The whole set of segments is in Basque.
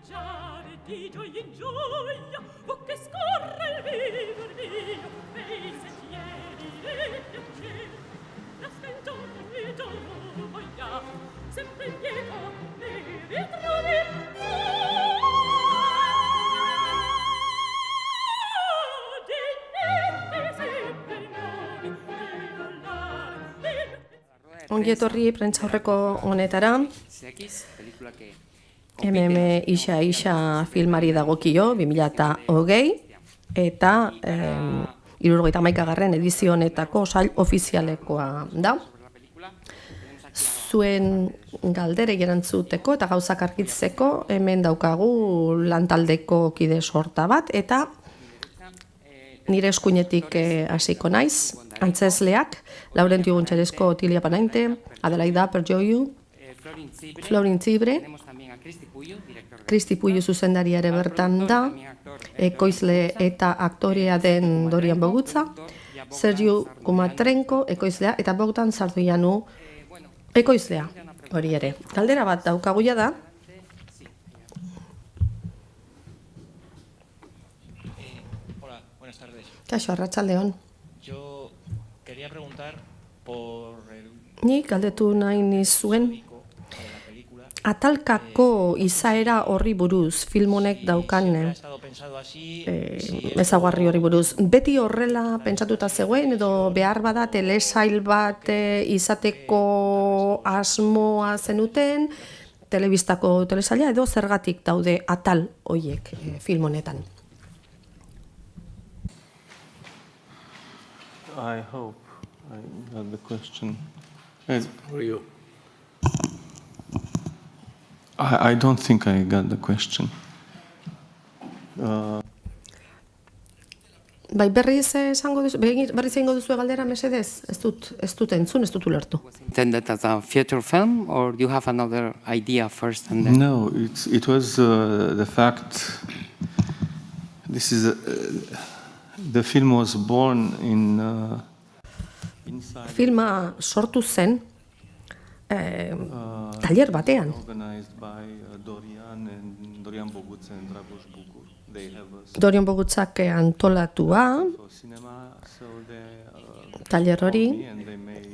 Di gioia in gioia, o che scorre il viver mio, bei sentieri e piacere, nascendo e gioia, sempre indietro mi ritrovi. Ongi etorri prentsaurreko honetara. MM Isa filmari dagokio 2020 eta 71. edizio honetako sail ofizialekoa da. Zuen galderei erantzuteko eta gauzak argitzeko hemen daukagu lantaldeko kide sorta bat eta nire eskuinetik hasiko naiz, antzesleak, Laurentio Gontzalesko, Otilia Panainte, Adelaida Perjoiu, Florin Zibre, Kristi Puiu zuzendaria ere bertan da, ekoizle eta aktorea den Dorian Bogutza, Sergiu Kumatrenko, ekoizlea, eta Bogdan Sardoianu, ekoizlea, hori ere. Galdera bat daukaguia da. Kaixo, arratsaldeon. Yo quería preguntar por el... Nik galdetu nahi nizuen atalkako izaera horri buruz, film honek daukan ezaugarri horri buruz. Beti horrela pentsatuta zegoen edo behar bada telesail bat izateko asmoa zenuten, telebistako telesaila edo zergatik daude atal horiek film honetan. I hope I got the question. For you. I don't think I got the question. Bai, berriz esango duzu galdera mesedez? Ez dut entzun, ez dut ulertu. Intended as a feature film, or you have another idea first and then? No, it was the fact. This is the film was born in. Filma sortu zen taller batean. Organized by Dorian Bogutza and Dragoș Bucur. They have a Dorian Bogutzak antolatua, taller hori,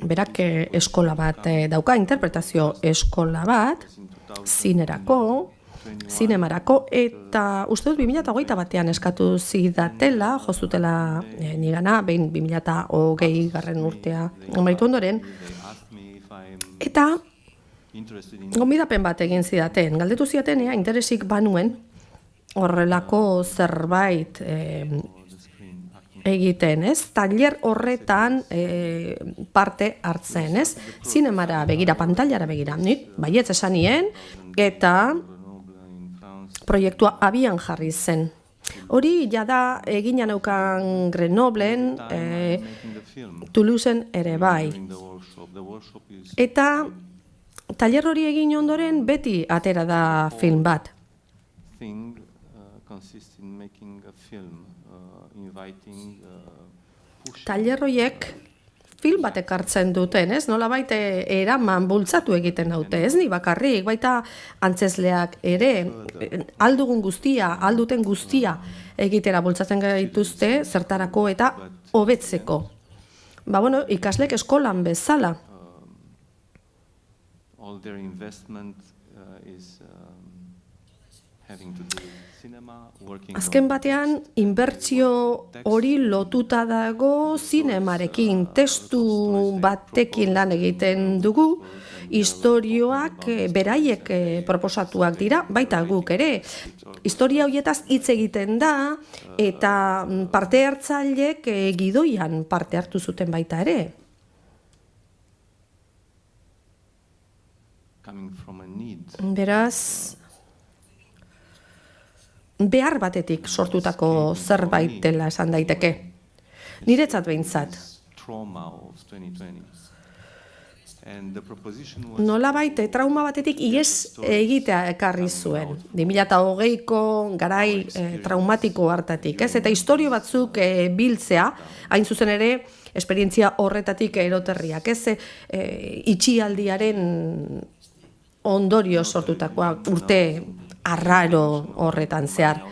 berak eskola bat dauka, interpretazio eskola bat, zinemarako, eta uste dut 2021 batean eskatu zidatela, jozutela nigana, behin 2020 garren urtea amaitu ondoren, eta gonbidapen bat egin zidaten, galdetu zidaten, interesik banuen horrelako zerbait egiten, ez? Taller horretan parte hartzen, ez? Zinemara begira, pantailara begira, nik baietz esan nien, eta proiektua abian jarri zen. Hori jada egina neukan Grenoblen, Toulouseen ere bai. Eta taller hori egin ondoren beti atera da film bat. Taller horiek film bat ekartzen duten, ez? Nolabait eraman bultzatu egiten daute, ez? Ni bakarrik, baita antzesleak ere, aldugun guztia, alduten guztia egitera bultzatzen gaituzte, zertarako eta hobetzeko. Ba, bueno, ikaslek eskolan bezala. All their investment is having to do with cinema, working. Azken batean, inbertsio hori lotuta dago zinemarekin, testu batekin lan egiten dugu, istorioak beraiek proposatuak dira, baita guk ere. Historia horietaz hitz egiten da, eta parte hartzaileek gidoian parte hartu zuten baita ere. Beraz, behar batetik sortutako zerbait dela esan daiteke. Niretzat behintzat. Nolabait trauma batetik ihes egitea ekarri zuen. 2020ko garai traumatiko hartatik, ez? Eta istorio batzuk biltzea, hain zuzen ere, esperientzia horretatik eroterriak, ez? Itxialdiaren ondorio sortutakoa urte arraro horretan zehar.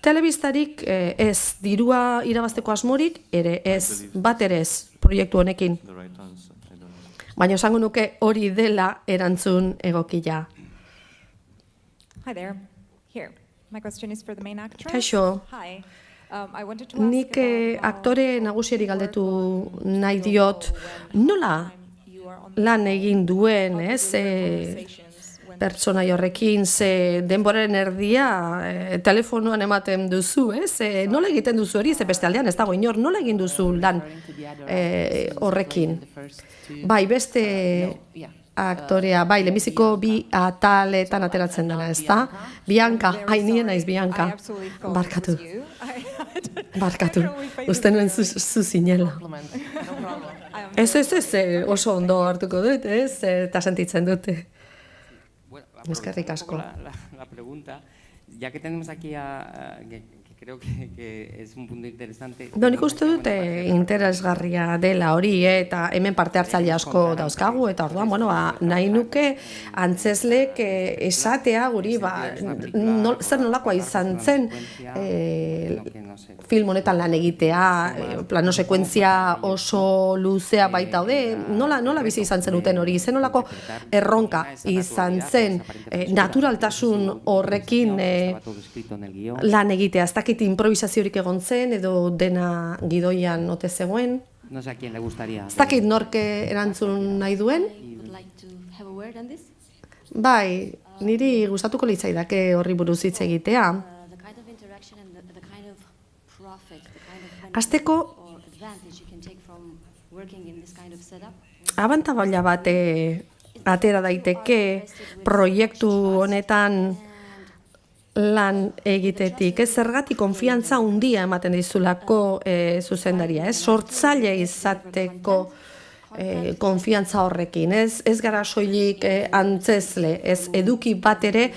Telebistarik ez, dirua irabazteko asmorik, ere ez, bat ere ez proiektu honekin. The right answer. I don't know. Baina esango nuke hori dela erantzun egokia. Hi there. Here. My question is for the main actress. Kaixo. Hi. I wanted to ask Nik about aktore nagusieri galdetu nahi diot, nola lan egin duen, pertsonai horrekin, ze denboraren erdia telefonoan ematen duzu, nola egiten duzu hori, ze beste aldean ez dago inor, nola egin duzu lan horrekin. Bai, beste aktorea, bai, lehenbiziko bi ataletan ateratzen dena, ez da? Bianca, nien naiz Bianca. Barkatu. Barkatu, uste nuen zu zinela. Ez, oso ondo hartuko dut, eta sentitzen dute. Eskerrik asko. La pregunta, ya que tenemos aquí que creo que es un punto interesante. Nik uste dut interesgarria dela hori, eta hemen parte hartzaile asko dauzkagu, eta orduan, nahi nuke antzeslek esatea guri, zer nolakoa izan zen film honetan lan egitea, plano sekuentzia oso luzea baitaude, nola bizi izan zen duten hori, zen nolako erronka izan zen naturaltasun horrekin lan egitea, ez dakit improvisaziorik egon zen, edo dena gidoian ote zegoen. No sé a quién le gustaría. Ez dakit norke erantzun nahi duen. Bai, niri gustatuko litzaidake horri buruz hitz egitea. Hasteko, abantaila bat atera daiteke proiektu honetan lan egitetik, zergatik konfiantza handia ematen dizulako zuzendaria, sortzaile izateko konfiantza horrekin, ez gara soilik antzesle, ez eduki bat ere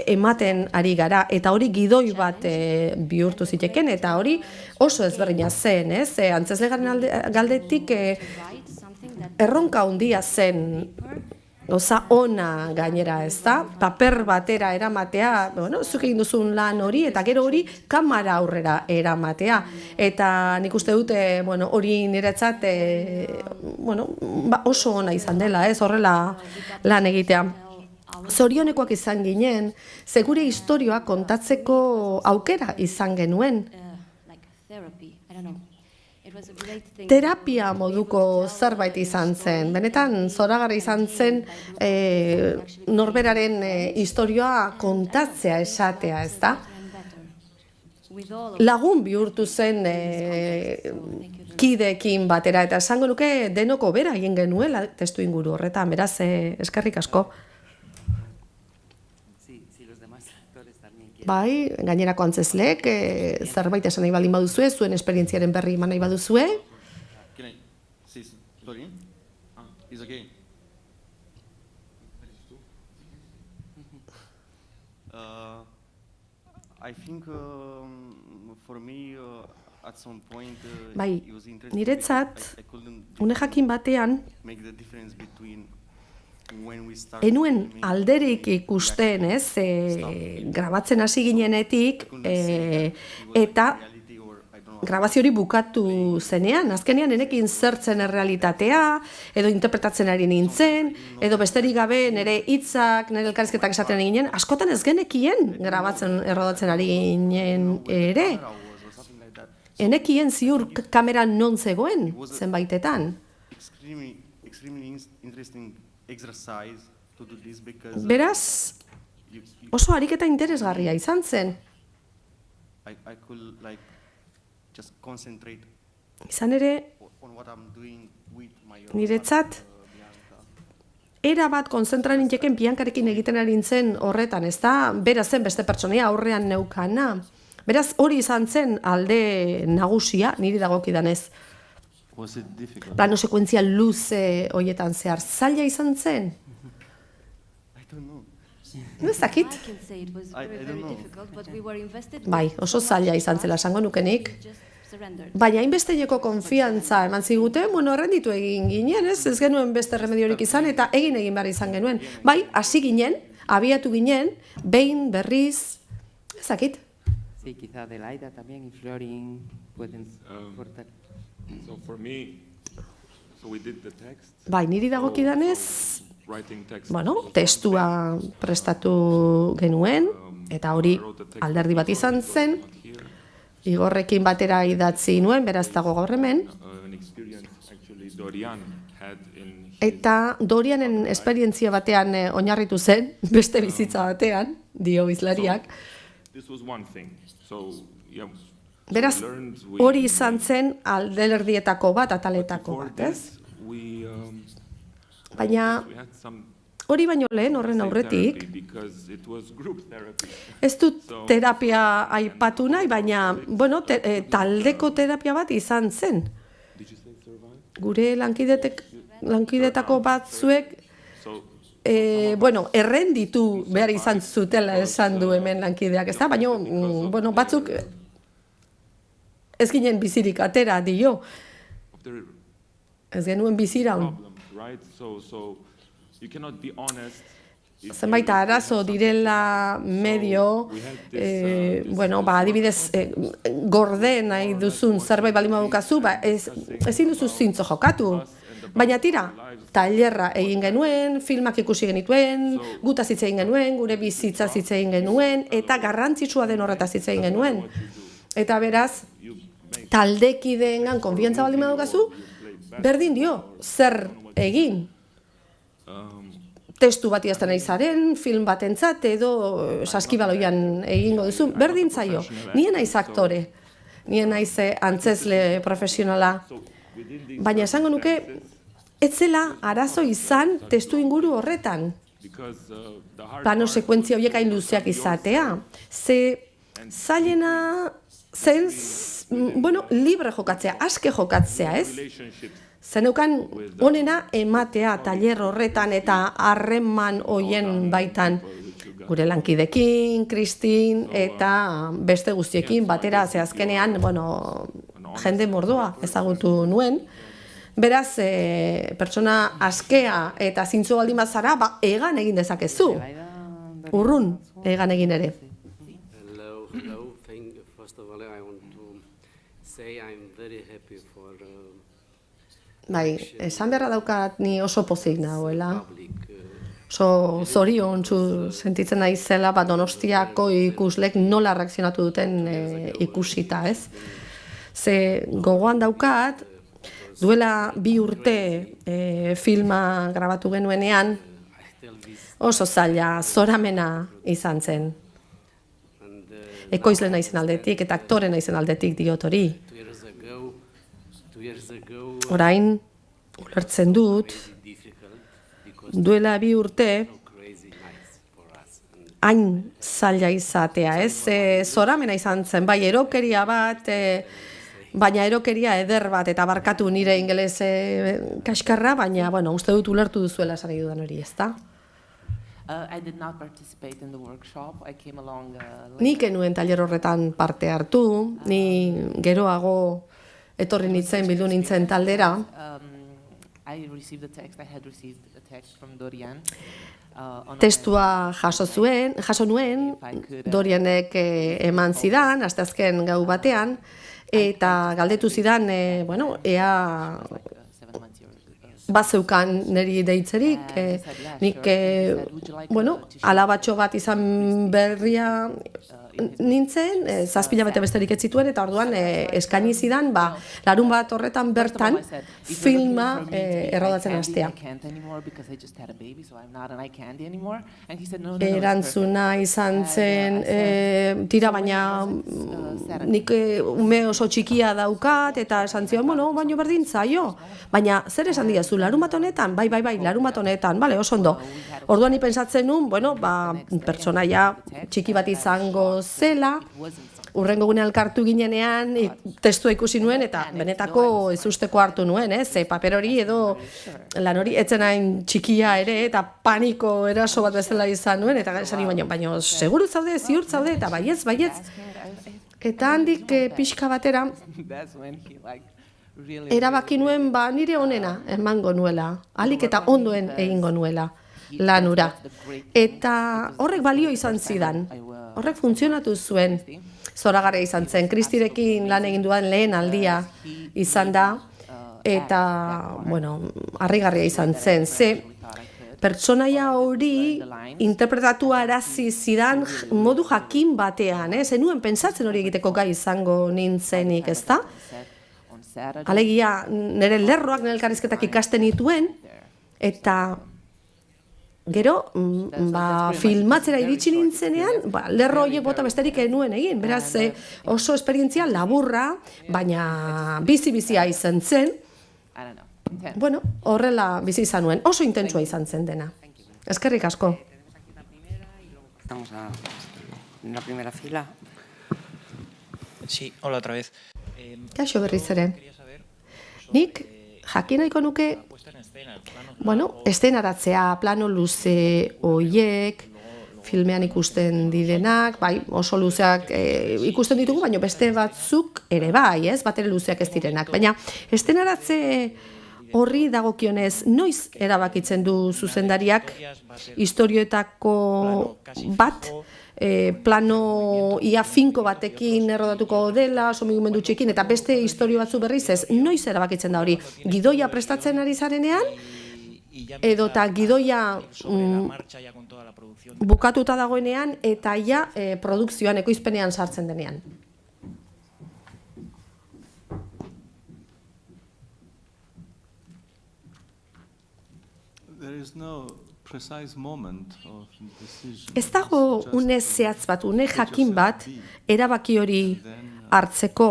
ematen ari gara, eta hori gidoi bat bihurtu ziteken, eta hori oso ezberdina zen, antzesle garen galdetik erronka handia zen, oza ona gainera, ez da? Paper batera eramatea, zuk egin duzun lan hori, eta gero hori kamera aurrera eramatea. Eta nik uste dute, hori niretzat, oso ona izan dela, horrela lan egitea. Zorionekoak izan ginen, ze gure istorioa kontatzeko aukera izan genuen. Terapia moduko zerbait izan zen. Benetan, zoragarri izan zen norberaren istorioa kontatzea esatea, ez da? Lagun bihurtu zen kideekin batera, eta esango nuke denoko bera egin genuela testu inguru horretan, beraz, eskerrik asko. Bai, gainerako antzesleek, zerbait esan nahi baldin baduzue, zuen esperientziaren berri eman nahi baduzue. Bai, niretzat, une jakin batean, enuen alderik ikusten, grabatzen hasi ginenetik, eta grabazio hori bukatu zenean, azkenean enekin zertzen errealitatea, edo interpretatzen ari nintzen, edo besterik gabe nire hitzak, nire elkarrizketak esaten ari ginen, askotan ez genekien grabatzen errodatzen ari ginen ere. Enekien ziur kameran non zegoen zenbaitetan. Beraz, oso ariketa interesgarria izan zen. Izan ere, niretzat, era bat konzentra nintzeken Biancarekin egiten ari nintzen horretan, ez da, beraz zen beste pertsonaia aurrean neukana. Beraz, hori izan zen alde nagusia, niri dagokidanez. Plano sekuentzia luze horietan zehar, zaila izan zen? Ez dakit? Bai, oso zaila izan zela esango nukenik. Baina hainbesteieko konfiantza eman ziguten, errenditu egin ginen, ez genuen beste remediorik izan, eta egin behar izan genuen. Bai, hasi ginen, abiatu ginen, behin berriz, ezakit. Sí, quizá Adelaida también y Florin pueden cortar. So for me, so we did the text. Bai, niri dagokidanez, Writing text. bueno, testua prestatu genuen, eta hori alderdi bat izan zen, Igorrekin batera idatzi nuen, beraz dago gaur hemen, An experience actually Dorian had in his, eta Dorianen esperientzia batean oinarritu zen, beste bizitza batean, dio bizlariak. this was one thing. So yeah. Beraz, hori izan zen alderdietako bat, ataletako For bat, ez? that, we Baina we had some hori baino lehen, horren aurretik, therapy because it was group therapy. ez dut terapia aipatu nahi, baina, bueno, taldeko terapia bat izan zen. Did you say survive? Gure lankidetako batzuek, So bueno, errenditu behar izan zutela esan du hemen lankideak, ez da? Baina, bueno, batzuk ez ginen bizirik atera dio, of the ez genuen biziraun. problems, right? So you cannot be honest. if Zenbait you- arazo direla medio, bueno, ba, adibidez, gorde nahi duzun zerbait baldin badukazu, ba, ezin duzu zintzo jokatu. Baina tira, tailerra egin genuen, filmak ikusi genituen, gutaz hitz egin genuen, gure bizitza hitz egin genuen, eta garrantzitsua den horretaz hitz egin genuen. Eta beraz, taldekideengan konfiantza baldin badukazu, berdin dio, zer egin. Testu bat idazten nahi zaren, film batentzat edo saskibaloian egingo duzu, berdin zaio. Nien naiz aktore, nien naiz antzesle profesionala. Baina esango nuke, ez zela arazo izan testu inguru horretan. because the hard Plano sekuentzia horiek hain luzeak izatea. Ze zailena zen, bueno, libre jokatzea, aske jokatzea, ez? relationships Zeneukan onena ematea tailer horretan eta harreman hoien baitan gure lankidekin, Kristin eta beste guztiekin batera, ze azkenean, bueno, jende mordoa ezagutu nuen. Beraz, pertsona askea eta zintzo baldin bazara, ba, egan egin dezakezu. Urrun, egan egin ere. Hello. First of all, I want to say I'm very happy for Bai, esan beharra daukat ni oso pozik nagoela. public. Oso zoriontsu sentitzen naizela, ba, Donostiako ikuslek nola reakzionatu duten ikusita, ez? Ze gogoan daukat, duela 2 urte filma grabatu genuenean, oso zaila, zoramena izan zen. Ekoizle naizen aldetik eta aktore naizen aldetik diot hori. 2 years ago, Orain, ulertzen dut, difficult because duela 2 urte, crazy nights for us. And hain zaila izatea, ez? Zoramena izan zen, bai, erokeria bat, baina erokeria eder bat, eta barkatu nire ingeles kaskarra, baina, bueno, uste dut ulertu duzuela esan nahi dudan hori, ezta? I did not participate in the workshop. I came along Nik enuen tailer horretan parte hartu, ni geroago etorri nintzen, bildu nintzen taldera, I received the text. I had received a text from Dorian. testua jaso nuen, Dorianek eman zidan, asteazken gau batean, eta galdetu zidan, bueno, ea 7 months. bazeukan niri deitzerik, nik, bueno, alabatxo bat izan berria nintzen, 7 bete besterik ez zituen, eta orduan eskaini zidan, ba, larun bat horretan bertan filma errodatzen hastea. Erantzuna izan zen, tira, baina nik ume oso txikia daukat, eta esan zion, bueno, baino berdin zaio. Baina zer esan diazu, larun bat honetan? Bai, larun bat honetan, bale, oso ondo. Orduan ni pentsatzen nun, bueno, ba, pertsonaia txiki bat izango zela, urrengo gune elkartu ginenean, testua ikusi nuen, eta benetako ezusteko hartu nuen, paper hori edo lan hori etzen hain txikia ere, eta paniko eraso bat bezala izan nuen, eta esan nuen, baina seguru zaude, ziur zaude, eta baietz. Eta handik pixka batera, erabaki nuen, ba, nire onena emango nuela, ahalik eta ondoen egingo nuela. lanura. Eta horrek balio izan zidan. Horrek funtzionatu zuen. Zoragarria izan zen. Kristirekin lan egin duan lehen aldia izan da. Eta, bueno, harrigarria izan zen. Ze pertsonaia hori interpretatu arazi zidan modu jakin batean, zenuen pentsatzen hori egiteko gai izango nintzenik, ezta? Alegia, nire lerroak, nire elkarrizketak ikasten dituen, eta gero, filmatzera iritsi nintzenean, lerro horiek bota besterik enuen egin. Beraz, oso esperientzia laburra, baina bizi-bizia izan zen. Bueno, horrela bizi izan nuen. Oso intentsua izan zen dena. Eskerrik asko. Estamos en la primera fila. Sí, hola otra vez. Kaixo berriz ere. Nik jakin nahiko nuke, bueno, eszenaratzea, plano luze hoiek, filmean ikusten direnak, bai, oso luzeak ikusten ditugu, baina beste batzuk ere bai, ez, bat ere luzeak ez direnak. Baina eszenaratze horri dagokionez, noiz erabakitzen du zuzendariak istorioetako bat, plano ia finko batekin errodatuko dela, somugimendu txikin, eta beste istorio batzu berriz ez, noiz erabakitzen da hori? Gidoia prestatzen ari zarenean, edota gidoia bukatuta dagoenean, eta ja produkzioan, ekoizpenean sartzen denean. Ez dago une zehatz bat, une jakin bat, erabaki hori hartzeko.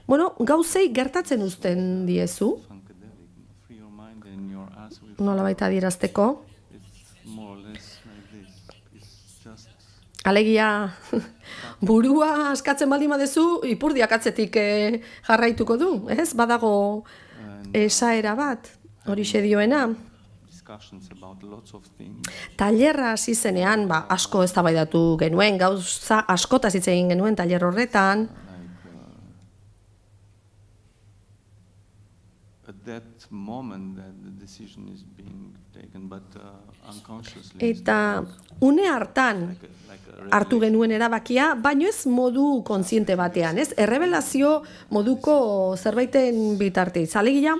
Bueno, gauzei gertatzen uzten diezu, nola baita adierazteko. Alegia, burua askatzen baldin badezu, ipurdiak atzetik jarraituko du, ez? Badago esaera bat, horixe dioena. Tailerra hasi zenean, asko eztabaidatu genuen, gauza askotaz hitz egin genuen tailer horretan. Eta une hartan hartu genuen erabakia, baino ez modu kontziente batean, ez? Errebelazio moduko zerbaiten bitartez. Alegia,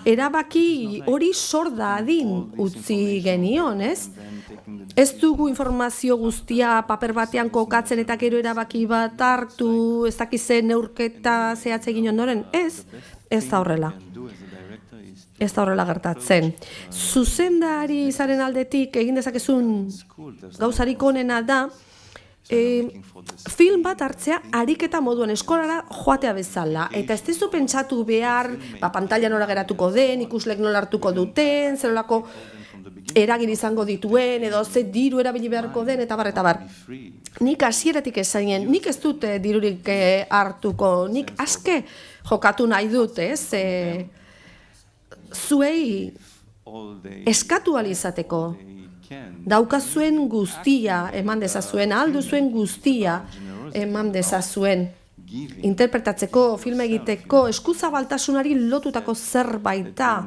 erabaki hori sorda adin utzi genion, ez? Ez dugu informazio guztia paper batean kokatzen eta gero erabaki bat hartu, ez dakizen neurketa zehatz egin ondoren, ez da horrela. Ez da horrela gertatzen. Zuzendari izaren aldetik egin dezakezun gauzarik onena da, film bat hartzea ariketa moduan eskolara joatea bezala. Eta ez dizu pentsatu behar, pantalla nola geratuko den, ikuslek nola hartuko duten, zelolako eragin izango dituen, edo ze diru erabili beharko den, eta bar. Nik hasieratik esainen, nik ez dut dirurik hartuko, nik aske jokatu nahi dut, ez? Zuei eskatu alizateko, daukazuen guztia eman dezazuen, aldu zuen guztia eman dezazuen, interpretatzeko, filma egiteko, eskuzabaltasunari lotutako zerbaita,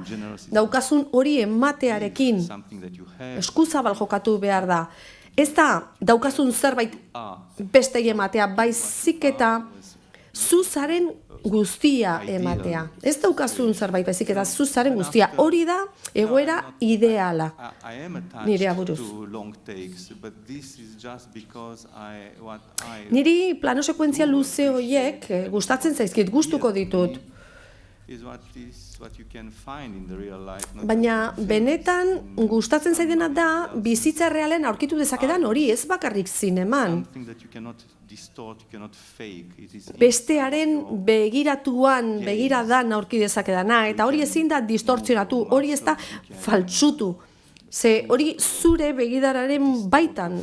daukazun hori ematearekin, eskuzabal jokatu behar da. Ez da, daukazun zerbait beste ematea, baizik eta zuzaren guztia ematea. Ez daukazun zerbait baizik eta zuzaren guztia. Hori da egoera ideala nire aburuz. Niri plano sekuentzia luze horiek gustatzen zaizkit, gustuko ditut. Baina benetan gustatzen zaidena da bizitza realen aurkitu dezakedan hori, ez bakarrik zineman. Bestearen begiradan aurki dezakedana, eta hori ezin da distortzionatu, hori ez da faltsutu. Ze hori zure begidararen baitan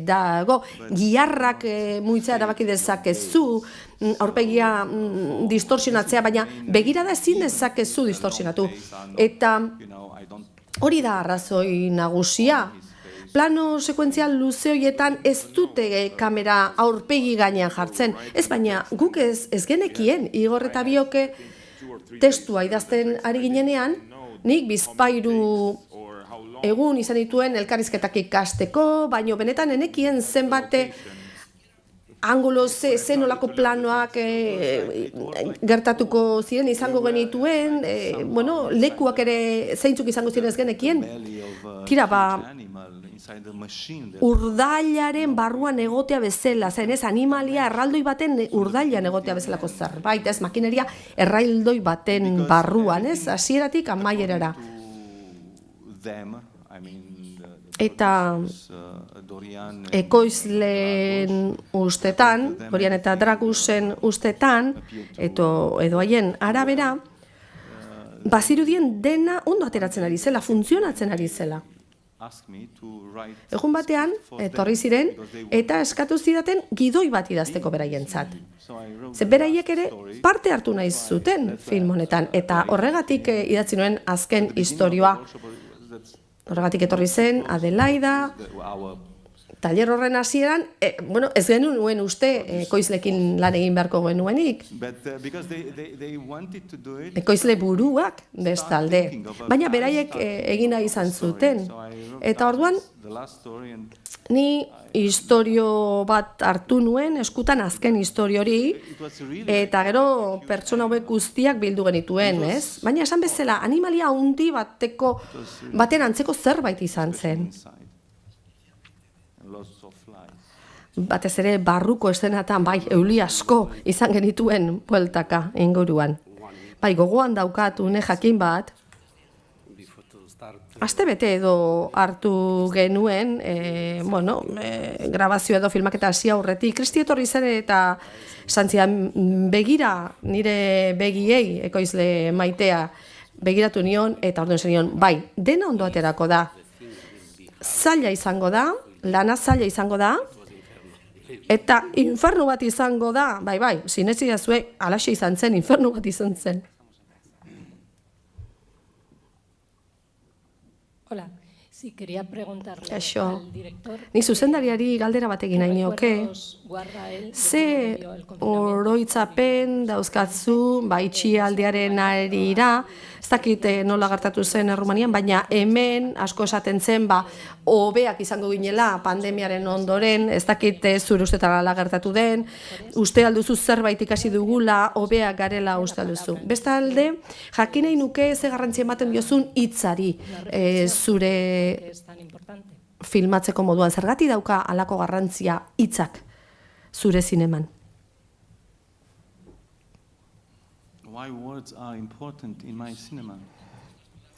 dago, giharrak muitzea erabaki dezakezu, aurpegia distorsionatzea, baina begirada ezin dezakezu distorsionatu. Eta hori da arrazoi nagusia. Plano sekuentzial luze horietan ez dute kamera aurpegi gainean jartzen. Ez baina guk ez genekien, Igor eta Bioke testua idazten ari ginenean, nik bizpahiru egun izan dituen elkarrizketak ikasteko, baino benetan enekien zenbate angulo zenolako planoak gertatuko ziren izango genituen, lekuak ere zeintzuk izango ziren ez genekien. Tira, urdailaren barruan egotea bezala, zen ez, animalia erraldoi baten urdailan egotea bezalako zerbait, ez, makineria erraldoi baten barruan, ez, hasieratik amaierara. Eta ekoizleen ustetan, Dorian eta Dragusen ustetan, edo haien arabera, bazirudien dena ondo ateratzen ari zela, funtzionatzen ari zela. Egun batean, etorri ziren, eta eskatu zidaten gidoi bat idazteko beraientzat. Ze beraiek ere parte hartu nahi zuten film honetan, eta horregatik idatzi nuen azken istorioa. Horregatik etorri zen, Adelaida, taller horren hasieran, ez genuen uste ekoizlekin lan egin beharko genuenik. Ekoizle buruak bestalde. Baina beraiek egin nahi izan zuten. Eta orduan, ni istorio bat hartu nuen, eskutan azken istorio hori, eta gero pertsona hauek guztiak bildu genituen, ez? Baina esan bezala, animalia handi baten antzeko zerbait izan zen. Batez ere barruko eszenatan, bai, euli asko izan genituen bueltaka inguruan. Bai, gogoan daukat une jakin bat, astebete edo hartu genuen, grabazio edo filmaketa hasi aurretik, Kristi etorri zen eta santzian begira nire begiei ekoizle maitea begiratu nion, eta orduan zenion, bai, dena ondo aterako da. Zaila izango da, lana zaila izango da, eta infernu bat izango da, bai, sinetsi dazue, alaxe izan zen, infernu bat izan zen. Hola, sí, quería preguntarle Kaixo, al director. Ni zuzendariari galdera bat egin nahi nioke, ze oroitzapen dauzkatzu, itxialdiaren arira, ez dakit nola gertatu zen Errumanian, baina hemen asko esaten zen, hobeak izango ginela pandemiaren ondoren, ez dakit zure ustetan ala gertatu den, uste alduzu zerbait ikasi dugula, hobeak garela uste alduzu. Bestalde, jakin nahi nuke ze garrantzia ematen diozun hitzari zure filmatzeko moduan. Zergatik dauka halako garrantzia hitzak zure zineman? Why words are important in my cinema?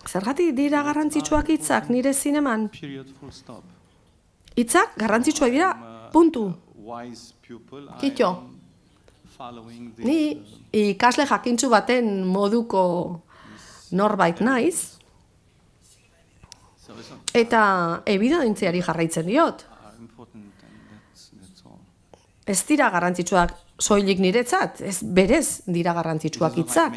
Zergatik dira garrantzitsuak hitzak nire zineman? Period, full stop. Hitzak garrantzitsuak dira, puntu. Kitxo. Ni ikasle jakintsu baten moduko norbait naiz, eta ebidentziari jarraitzen diot. Ez dira garrantzitsuak soilik niretzat, ez berez dira garrantzitsuak hitzak.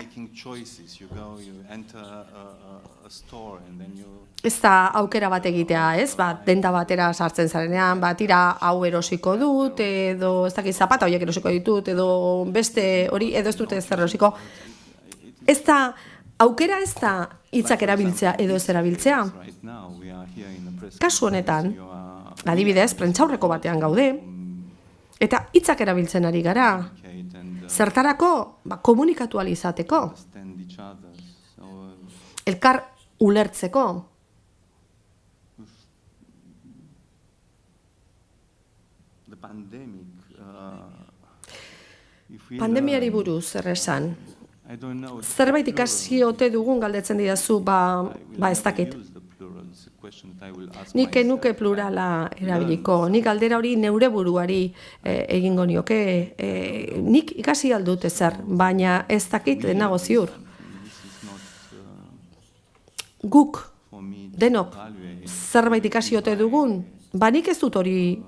Ez da aukera bat egitea, ez? Denda batera sartzen zarenean, tira hau erosiko dut, edo ez dakit zapata horiek erosiko ditut, edo beste hori, edo ez dute ez erosiko. Ez da, aukera ez da hitzak erabiltzea edo ez erabiltzea. Kasu honetan, adibidez, prentsaurreko batean gaude, eta hitzak erabiltzen ari gara. Zertarako, komunikatu ahal izateko. Elkar ulertzeko. Pandemiari buruz zer esan. Zerbait ikasi ote dugun galdetzen didazu, ez dakit. Nik nuke plurala erabiliko, nik galdera hori neure buruari egingo nioke. Nik ikasi aldut ezer, baina ez dakit nago ziur. Guk, denok, zerbait ikasi ote dugun, nik ez dut hori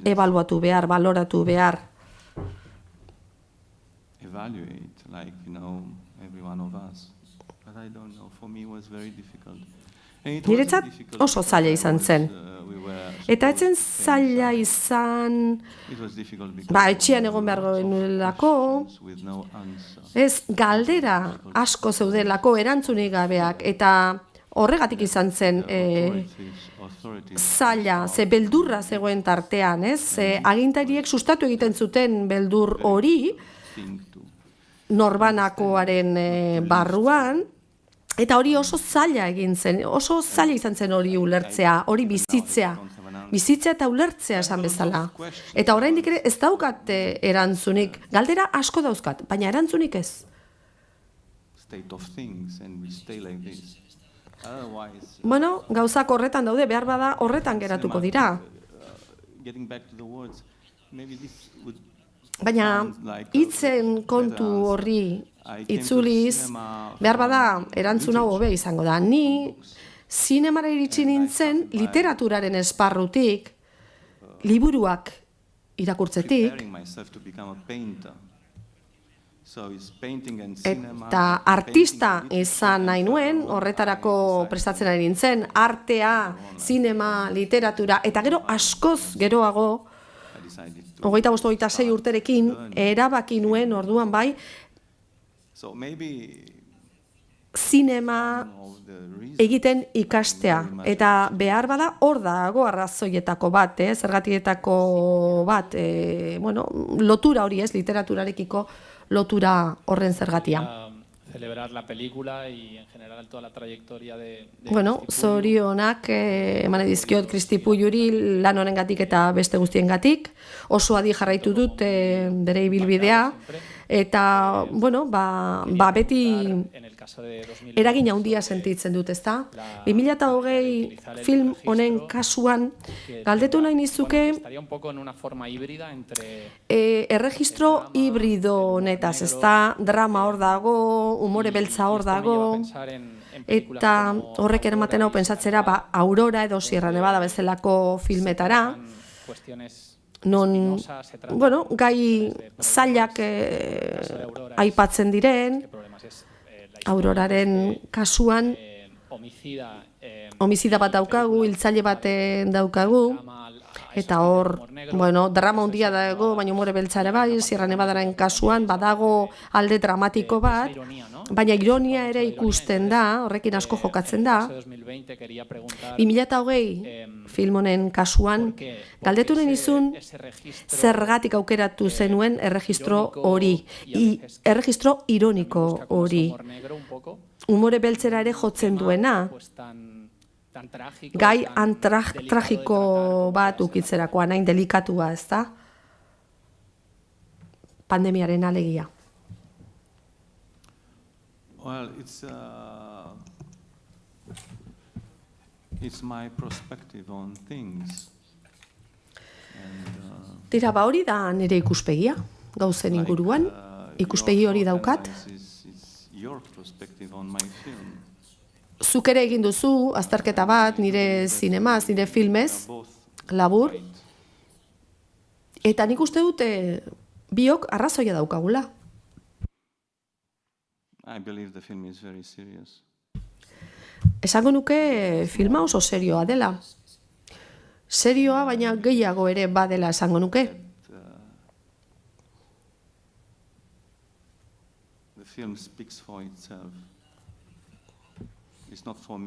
ebaluatu behar, baloratu behar. Niretzat oso zaila izan zen. Eta etzen zaila izan, etxean egon behar genuelako, ez galdera asko zeudelako erantzunik gabeak, eta horregatik izan zen zaila, ze beldurra zegoen tartean, ez? Agintariek sustatu egiten zuten beldur hori, norbanakoaren barruan, eta hori oso zaila egin zen, oso zaila izan zen hori ulertzea, hori bizitzea eta ulertzea esan bezala. Eta oraindik ere ez daukat erantzunik, galdera asko dauzkat, baina erantzunik ez. Bueno, gauzak horretan daude, behar bada horretan geratuko dira. Baina hitzen kontu horri itzuliz, behar bada erantzun hau hobe izango da. Ni zinemara iritsi nintzen literaturaren esparrutik, liburuak irakurtzetik, eta artista izan nahi nuen, horretarako prestatzen ari nintzen, artea, zinema, literatura, eta gero askoz geroago, 25-26 urterekin, erabaki nuen orduan bai, zinema egiten ikastea, eta behar bada hor dago arrazoietako bat, zergatietako bat, lotura hori ez, literaturarekiko lotura horren zergatia. Celebrar la película y en general toda la trayectoria de Bueno, zorionak eman dizkiot Kristi Pulluri lan honengatik eta beste guztiengatik. Oso adi jarraitu dut bere ibilbidea eta bueno, beti eragin handia sentitzen dut, ezta? 2020 film honen kasuan galdetu nahi nizuke erregistro hibrido honetaz, ezta? Drama hor dago, umore beltza hor dago, eta horrek eramaten hau pentsatzera Aurora edo Sierra Nevada bezalako filmetara, non, bueno, gai zailak aipatzen diren, Auroraren kasuan, homizida bat daukagu, hiltzaile bat daukagu, eta hor, bueno, drama handia dago, baina umore beltza ere bai, Sierra Nevadaren kasuan, badago alde dramatiko bat, baina ironia ere ikusten da, horrekin asko jokatzen da. 2020 film honen kasuan, galdetu nahi nizun, zergatik aukeratu zenuen erregistro hori, erregistro ironiko hori. Umore beltzera ere jotzen duena, gai tragiko bat ukitzerakoan, hain delikatua, ez da? Pandemiaren alegia. Well, it's my perspective on things. Tira, hori da nire ikuspegia, gauzen inguruan, ikuspegi hori daukat. Zuk ere egin duzu, azterketa bat, nire zinemaz, nire filmez, labur. Eta nik uste dute biok arrazoia daukagula. Esango nuke filma oso serioa dela. Serioa, baina gehiago ere badela esango nuke.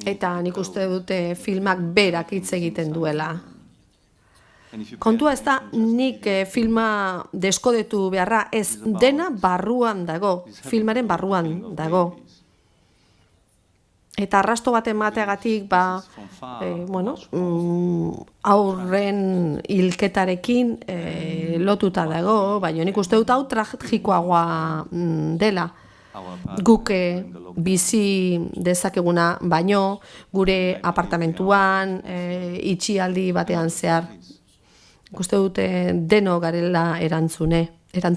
Eta nik uste dute filmak berak hitz egiten duela. Kontua ez da nik filma deskodetu beharra, ez dena barruan dago, filmaren barruan dago. Eta arrasto bat emateagatik, aurren hilketarekin lotuta dago, baina nik uste dut hau tragikoagoa dela. Guk bizi dezakeguna baino, gure apartamentuan, itxialdi batean zehar. Uste dute deno garela erantzule, eta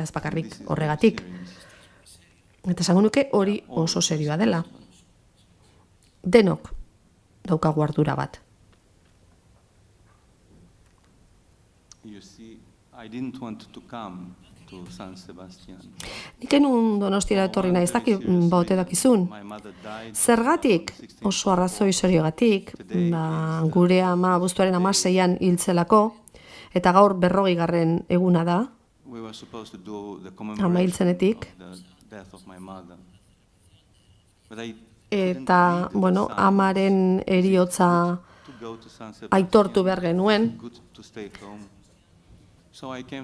ez bakarrik horregatik. Eta esango nuke hori oso serioa dela. Denok daukagu ardura bat. Nik enun Donostiara etorri nahi, ez dakit baute dakizun. Zergatik, oso arrazoi seriogatik, gure ama abuztuaren 16an hiltzelako, eta gaur 40. eguna da, ama hiltzenetik. eta, bueno, amaren eriotza aitortu behar genuen,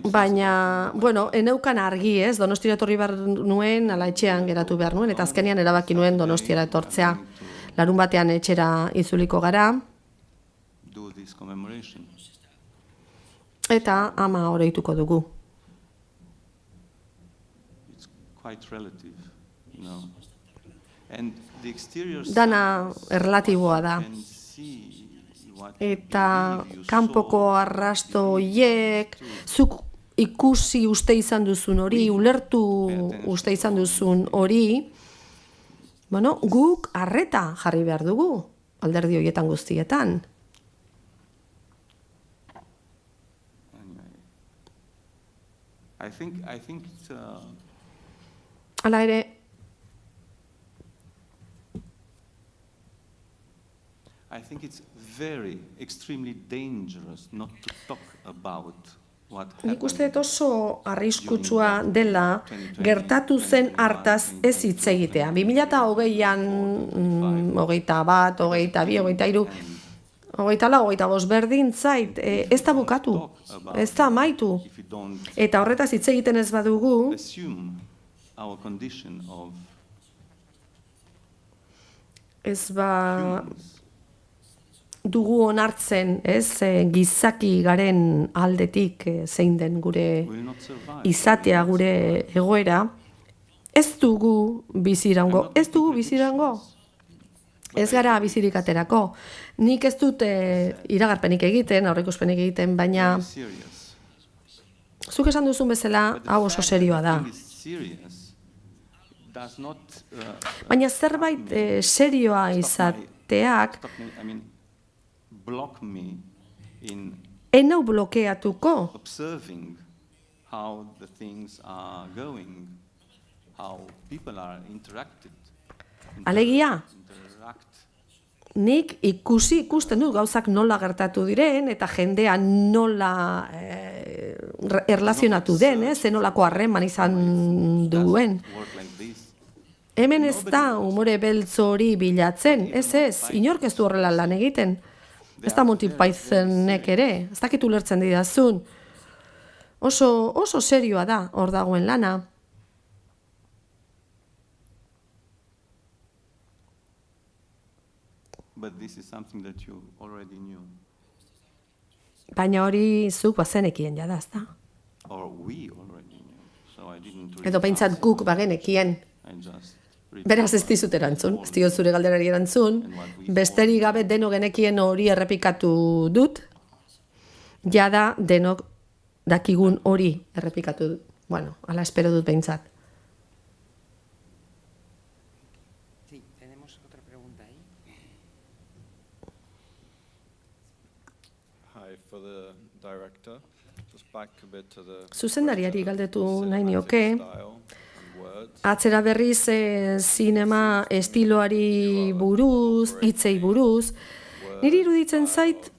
baina, bueno, eneukan argi, ez, Donostiara etorri behar nuen, ala etxean geratu behar nuen, eta azkenean erabaki nuen Donostiara etortzea. Larun batean etxera itzuliko gara, eta ama oroituko dugu. Dana erlatiboa da. Eta kanpoko arrasto horiek, zuk ikusi uste izan duzun hori, ulertu uste izan duzun hori, bueno, guk arreta jarri behar dugu, alderdi horietan guztietan. Hala ere, I think it's very, extremely dangerous not to talk about what happened. Nik uste oso arriskutsua dela gertatu zen hartaz ez hitz egitea. 2020an, 21, 22, 23, 24 berdin zait, ez da bukatu, ez da amaitu. Eta horretaz hitz egiten ez badugu, ez ba dugu onartzen, ez, gizaki garen aldetik zein den gure izatea, gure egoera, ez dugu bizirango, ez gara bizirik aterako. Nik ez dut iragarpenik egiten, aurreikuspenik egiten, baina zuk esan duzun bezala, hau oso serioa da. Baina zerbait serioa izateak enau blokeatuko. Alegia, nik ikusten dut gauzak nola gertatu diren, eta jendea nola erlazionatu den, zenolako harreman izan duen. Hemen ez da umore beltz hori bilatzen, ez, inork ez du horrela lan egiten. Ez da Monty Pythonek ere, ez dakit ulertzen didazun. Oso serioa da hor dagoen lana. Baina hori zuk bazenekien jada, ez da? Edo behintzat guk bagenekien. Beraz ez dizut erantzun, ez diot zure galderari erantzun, besterik gabe denok genekien hori errepikatu dut, jada denok dakigun hori errepikatu dut. Bueno, ala espero dut behintzat. Sí, tenemos otra pregunta ahí. Hi, for the director, just back a bit to the Zuzendariari galdetu nahi nioke, atzera berriz zinema estiloari buruz, hitzei buruz, niri iruditzen zait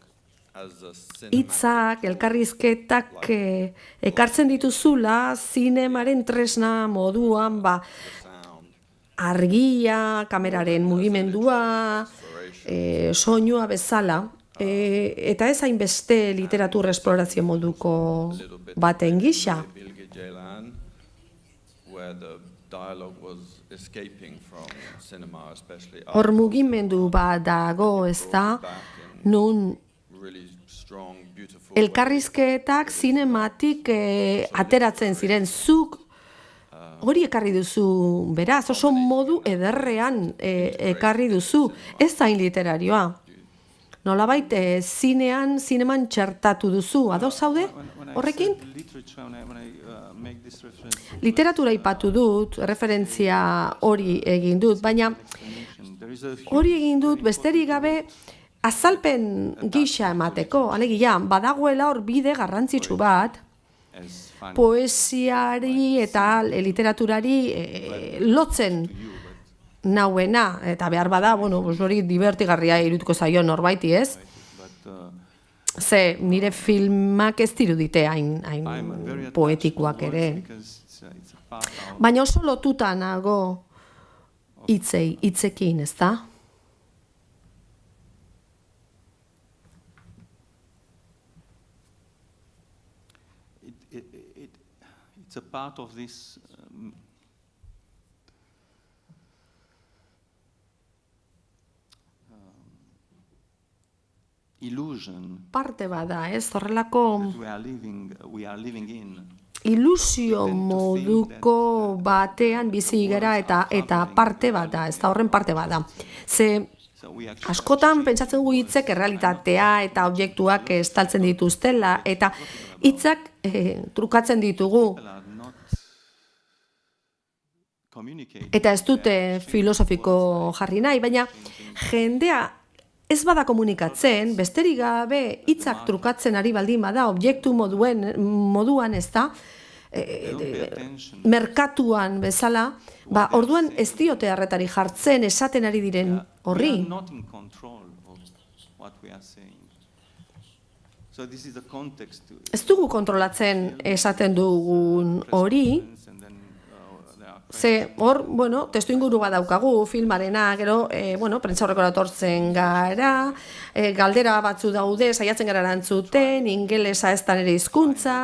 hitzak, elkarrizketak ekartzen dituzula zinemaren tresna moduan, argia, kameraren mugimendua, soinua bezala, eta ez hainbeste literatur esplorazio moduko baten gisa. Hor mugimendu bat dago, ez da, nun elkarrizketak zinematik ateratzen ziren, zuk hori ekarri duzu, beraz, oso modu ederrean ekarri duzu, ez zain literarioa. Nolabait, zineman txertatu duzu, ados zaude horrekin? Literatura aipatu dut, referentzia hori egin dut, baina hori egin dut besterik gabe azalpen gisa emateko. Alegia, badagoela hor bide garrantzitsu bat, poesiari eta literaturari lotzen nauena, eta behar bada, hori divertigarria irutuko zaio norbaiti, ez? Ze, nire filmak ez dirudite hain poetikoak ere. Baina oso lotuta nago hitzekin, ez da? It's a part of this illusion Parte bada, ez? Horrelako that we are living in. ilusio moduko batean bizi gara eta parte bat da, ez da horren parte bat da. Ze askotan pentsatzen dugu hitzek errealitatea eta objektuak estaltzen dituztela eta hitzak trukatzen ditugu. Eta ez dute filosofiko jarri nahi, baina jendea ez bada komunikatzen, besterik gabe hitzak trukatzen ari baldin bada, objektu moduan ez da, merkatuan bezala, orduan ez diote arretari jartzen esaten ari diren horri. Ez dugu kontrolatzen esaten dugun hori, ze hor, testu inguru bat daukagu filmarena, gero, prentsaurrekora etortzen gara, galdera batzu daude, saiatzen gara erantzuten, ingelesa ez da nire hizkuntza,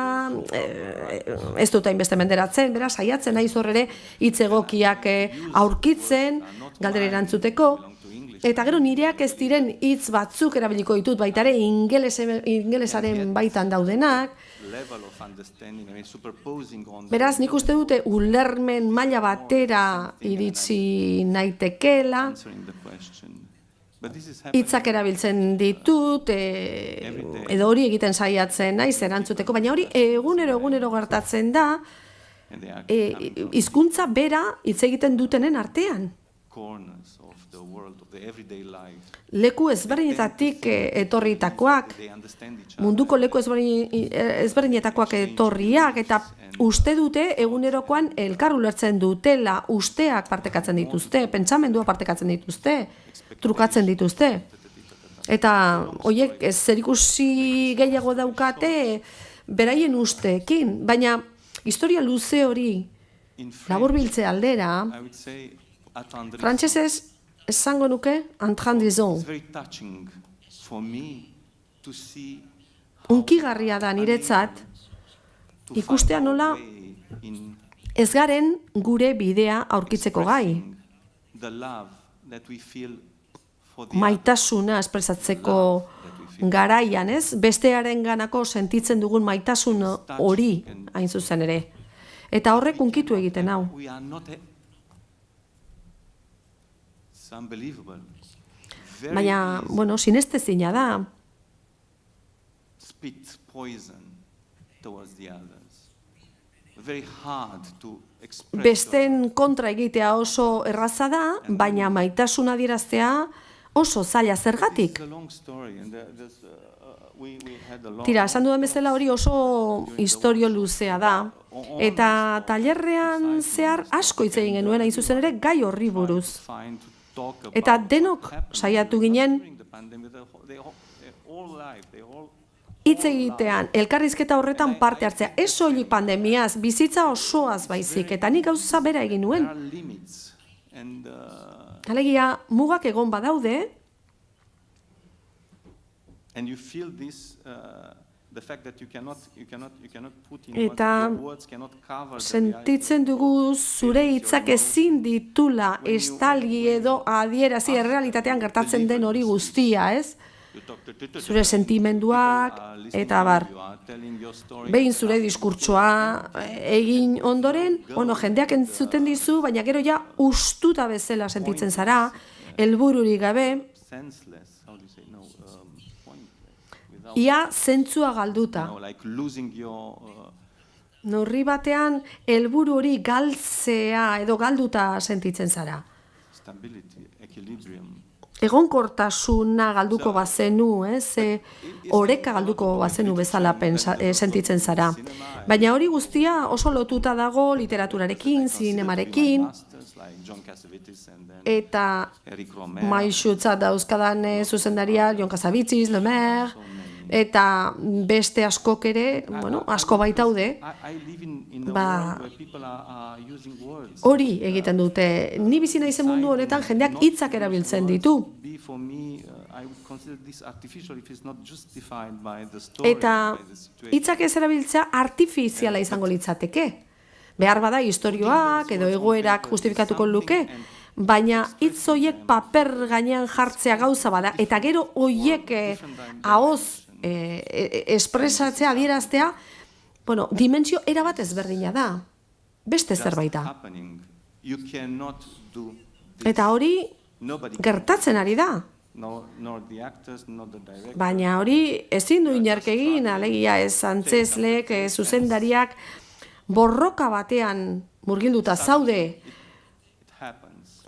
ez dut hainbeste menderatzen, beraz, saiatzen naiz hor ere hitz egokiak aurkitzen, galdera erantzuteko, eta gero nireak ez diren hitz batzuk erabiliko ditut baita ere ingelesaren baitan daudenak. Beraz, nik uste dute ulermen maila batera iritsi naitekeela, hitzak erabiltzen ditut, edo hori egiten saiatzen naiz erantzuteko, baina hori egunero gertatzen da, hizkuntza bera hitz egiten dutenen artean. Leku ezberdinetatik etorritakoak, munduko leku ezberdinetakoak etorriak, eta uste dute egunerokoan elkar ulertzen dutela, usteak partekatzen dituzte, pentsamendua partekatzen dituzte, trukatzen dituzte. Eta horiek zerikusi gehiago daukate beraien usteekin, baina historia luze hori laburbiltze aldera, frantsesez esango nuke entrandizon. Hunkigarria da niretzat ikustea nola ez garen gure bidea aurkitzeko gai. Maitasuna espresatzeko garaian, ez? Bestearenganako sentitzen dugun maitasun hori hain zuzen ere. Eta horrek hunkitu egiten hau. Baina, sinestezina da. Besteen kontra egitea oso erraza da, baina maitasuna adieraztea oso zaila zergatik. Tira, esan dudan bezala hori oso historio luzea da. Eta tailerrean zehar asko hitz egin genuen hain zuzen ere gai horri buruz. Eta denok saiatu ginen hitz egitean, elkarrizketa horretan parte hartzea, ez soilik pandemiaz, bizitza osoaz baizik, eta nik gauza bera egin nuen. Alegia, mugak egon badaude, eta sentitzen dugu zure hitzak ezin ditula estali edo adierazi errealitatean gertatzen den hori guztia, ez? Zure sentimenduak, eta bar. Behin zure diskurtsoa egin ondoren, jendeak entzuten dizu, baina gero ja ustuta bezala sentitzen zara, helbururik gabe, ia zentzua galduta. Neurri batean, helburu hori galtzea edo galduta sentitzen zara. Egonkortasuna galduko bazenu, oreka galduko bazenu bezala sentitzen zara. Baina hori guztia oso lotuta dago literaturarekin, zinemarekin, eta maixutzat dauzkadan zuzendaria Jon Cassavetes, Le Maire, eta beste askok ere, bueno, asko baitaude, hori egiten dute. Ni bizi naizen mundu honetan jendeak hitzak erabiltzen ditu. Eta hitzak ez erabiltzea artifiziala izango litzateke. Behar bada istorioak edo egoerak justifikatuko luke, baina hitz horiek paper gainean jartzea gauza bada, eta gero horiek ahoz espresatzea, adieraztea, bueno, dimentsio erabat ezberdina da. Beste zerbait da. Eta hori gertatzen ari da. Baina hori ezin du inork egin, alegia ez antzezleek, zuzendariak, borroka batean murgilduta zaude,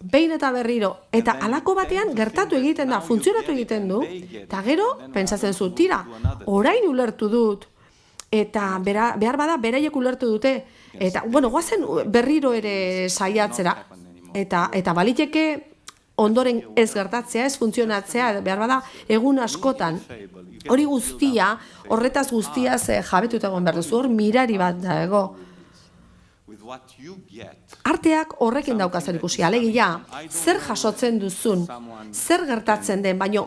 behin eta berriro, eta halako batean gertatu egiten da, funtzionatu egiten du, eta gero, pentsatzen zu, tira, orain ulertu dut, eta behar bada, beraiek ulertu dute, eta, bueno, guazen berriro ere saiatzera, eta baliteke ondoren ez gertatzea, ez funtzionatzea, behar bada, egun askotan, hori guztia, horretaz guztiaz jabetuta egon behar duzu, hor mirari bat da ego. Arteak horrekin daukazan ikusi, alegia, zer jasotzen duzun, zer gertatzen den, baina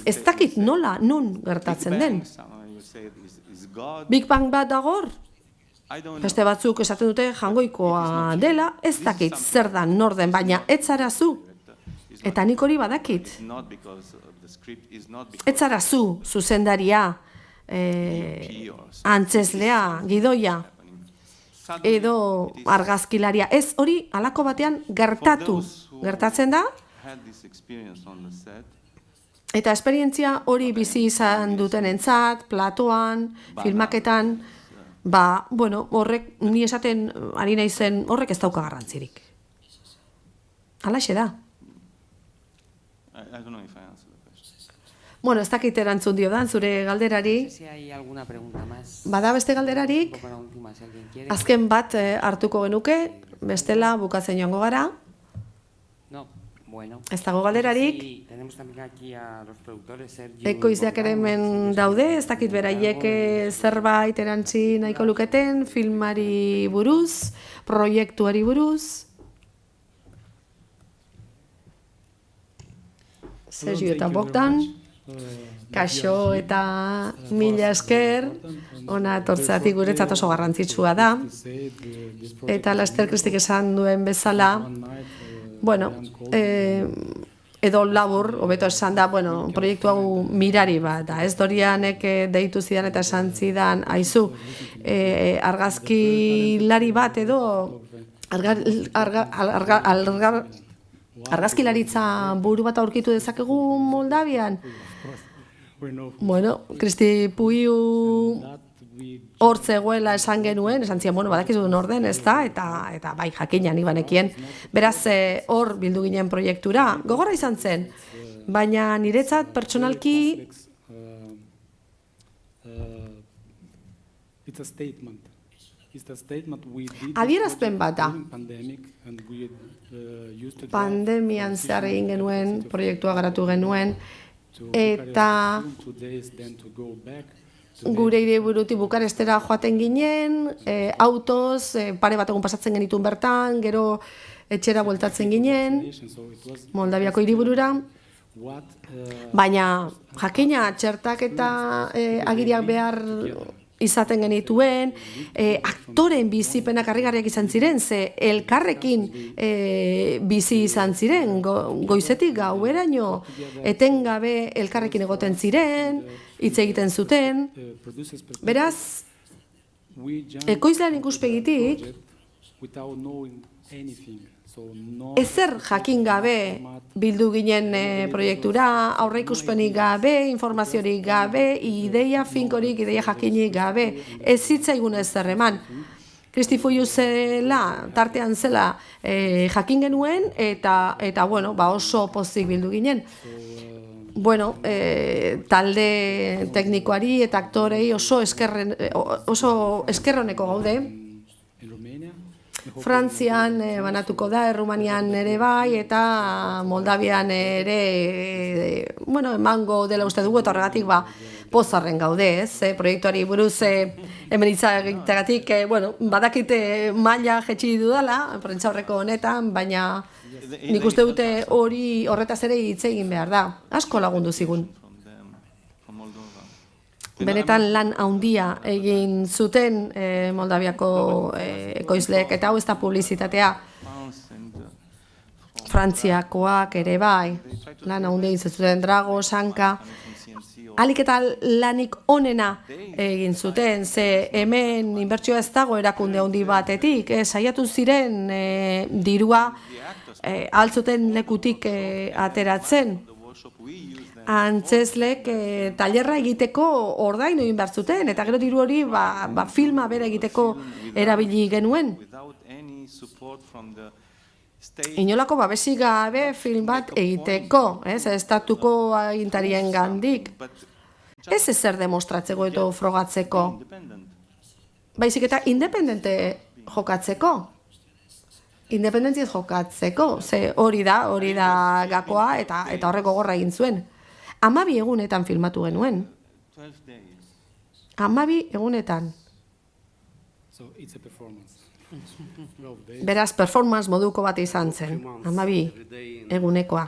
ez dakit nola, nun gertatzen den. Big Bang bat dagor? Beste batzuk esaten dute jangoikoa dela, ez dakit zer da nor den, baina ez zara zu. Eta nik hori badakit. Ez zara zu, zuzendaria, antzezlea, gidoia, edo argazkilaria. Ez hori halako batean gertatzen da, eta esperientzia hori bizi izan dutenentzat, platoan, filmaketan, bueno, horrek, ni esaten ari naizen, horrek ez dauka garrantzirik. Halaxe da. Bueno, ez dakit erantzun diodan, zure galderari. Bada beste galderarik, azken bat hartuko genuke, bestela bukatzen joango gara. Ez dago galderarik. Ekoizleak ere hemen daude, ez dakit beraiek zerbait erantzi nahiko luketen, filmari buruz, proiektuari buruz. Sergio eta Bogdan, kaixo eta mila esker, ona etortzeatik guretzat oso garrantzitsua da. Eta Laster Kristik esan duen bezala, bueno, edo labur, hobeto esan da, bueno, proiektu hau mirari bat da. Ez Dorianek deitu zidan eta esan zidan, aizu, argazkilari bat edo, argazkilaritza buru bat aurkitu dezakegu Moldavian? Bueno, Kristi Puiu hor zegoela esan genuen, esan zian, bueno, badakizu nor den, ez da, eta bai, jakina, ni banekien. Beraz, hor bildu ginen proiektura, gogorra izan zen, baina niretzat pertsonalki adierazpen bat da. Pandemian zehar egin genuen, proiektua garatu genuen, eta gure ideiburutik Bukarestera joaten ginen, autoz, pare bat egun pasatzen genituen bertan, gero etxera bueltatzen ginen, Moldaviako hiriburura, baina jakina txertak eta agiriak behar izaten genituen, aktoren bizipenak harrigarriak izan ziren, ze elkarrekin bizi izan ziren, goizetik gaueraino etengabe elkarrekin egoten ziren, hitz egiten zuten. Beraz, ekoizlearen ikuspegitik, ezer jakin gabe bildu ginen proiektura, aurreikuspenik gabe, informaziorik gabe, ideia finkorik, ideia jakinik gabe, ez zitzaigun ezer eman. Kristi Puiu zela, tartean zela jakin genuen, eta bueno, oso pozik bildu ginen. Bueno, talde teknikoari eta aktorei oso eskerroneko gaude. Frantzian banatuko da, Errumanian ere bai, eta Moldavian ere, bueno, emango dela uste dugu, eta horregatik pozarren gaude, ez? Proiektuari buruz hemen egiteagatik, bueno, badakite maila jetxi dudala, prentsaurreko honetan, baina nik uste dute horretaz ere hitz egin behar da. Asko lagundu zigun. Benetan lan handia egin zuten Moldaviako ekoizleek, eta hau ez da publizitatea. Frantziakoak ere bai, lan handia egin zuten, Drago, Sanka, alik eta lanik onena egin zuten, ze hemen inbertsioa ez dago erakunde handi batetik, saiatu ziren dirua altzuten lekutik ateratzen. Antzezlek tailerra egiteko ordainu egin behar zuten, eta gero diru hori filma bera egiteko erabili genuen. Inolako babesik gabe film bat egiteko, estatuko agintarien gandik. Ez ezer demostratzeko eta frogatzeko. Baizik eta independente jokatzeko. Independentziaz jokatzeko, ze hori da gakoa eta horreko gorra egin zuen. 12 egunetan filmatu genuen. 12 egunetan. Beraz, performance moduko bat izan zen. 12 egunekoa.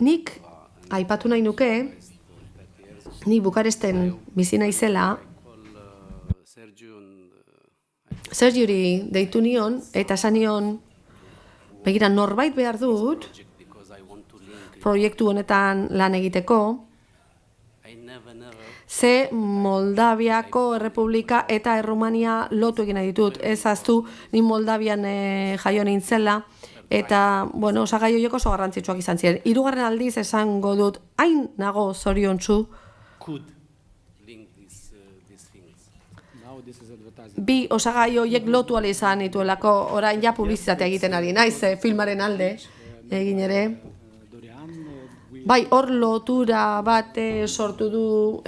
Nik aipatu nahi nuke, ni Bukaresten bizi naizela, Sergiuri deitu nion, eta esan nion, begira norbait behar dut, proiektu honetan lan egiteko, ze Moldaviako Errepublika eta Errumania lotu egin nahi ditut. Ez aztu, ni Moldavian jaio nintzela, eta, bueno, osagai horiek oso garrantzitsuak izan ziren. 3. aldiz esango dut, hain nago zoriontsu, bi osagai horiek lotu ala izan nituelako, orain ja publizitatea egiten ari naiz, filmaren alde egin ere. Bai, hor lotura bat sortu du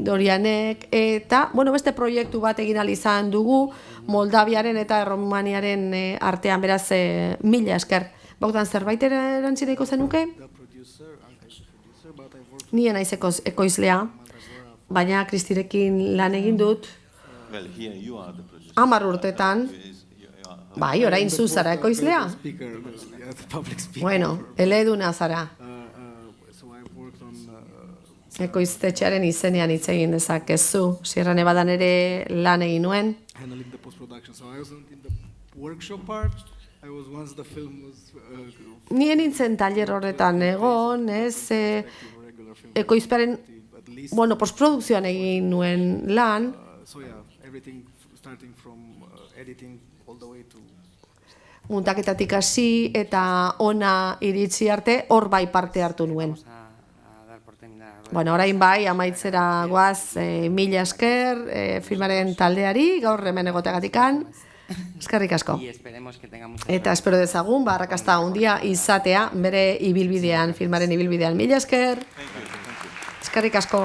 Dorianek, eta, bueno, beste proiektu bat egin ala izan dugu, Moldaviaren eta Errumaniaren artean, beraz, 1000 esker. Bogdan, zerbait erantzineiko zenuke? Nien naiz ekoizlea, baina Kristirekin lan egin dut, 10 urtetan, bai, orain zu zara ekoizlea. Bueno, eleduna zara. Ekoiztetxearen izenean hitz egin dezakezu. Sierra Nevadan ere lan egin nuen. Nien nintzen tailer horretan egon, ekoizpearen, bueno, postprodukzioan egin nuen lan. Muntaketatik hasi eta ona iritsi arte, hor bai parte hartu nuen. Bueno, orain bai, amaitzera goaz, 1000 esker, filmaren taldeari, gaur hemen egoteagatikan. Eskerrik asko. Eta espero dezagun, arrakasta handia izatea, bere ibilbidean, filmaren ibilbidean. 1000 esker. Eskerrik asko.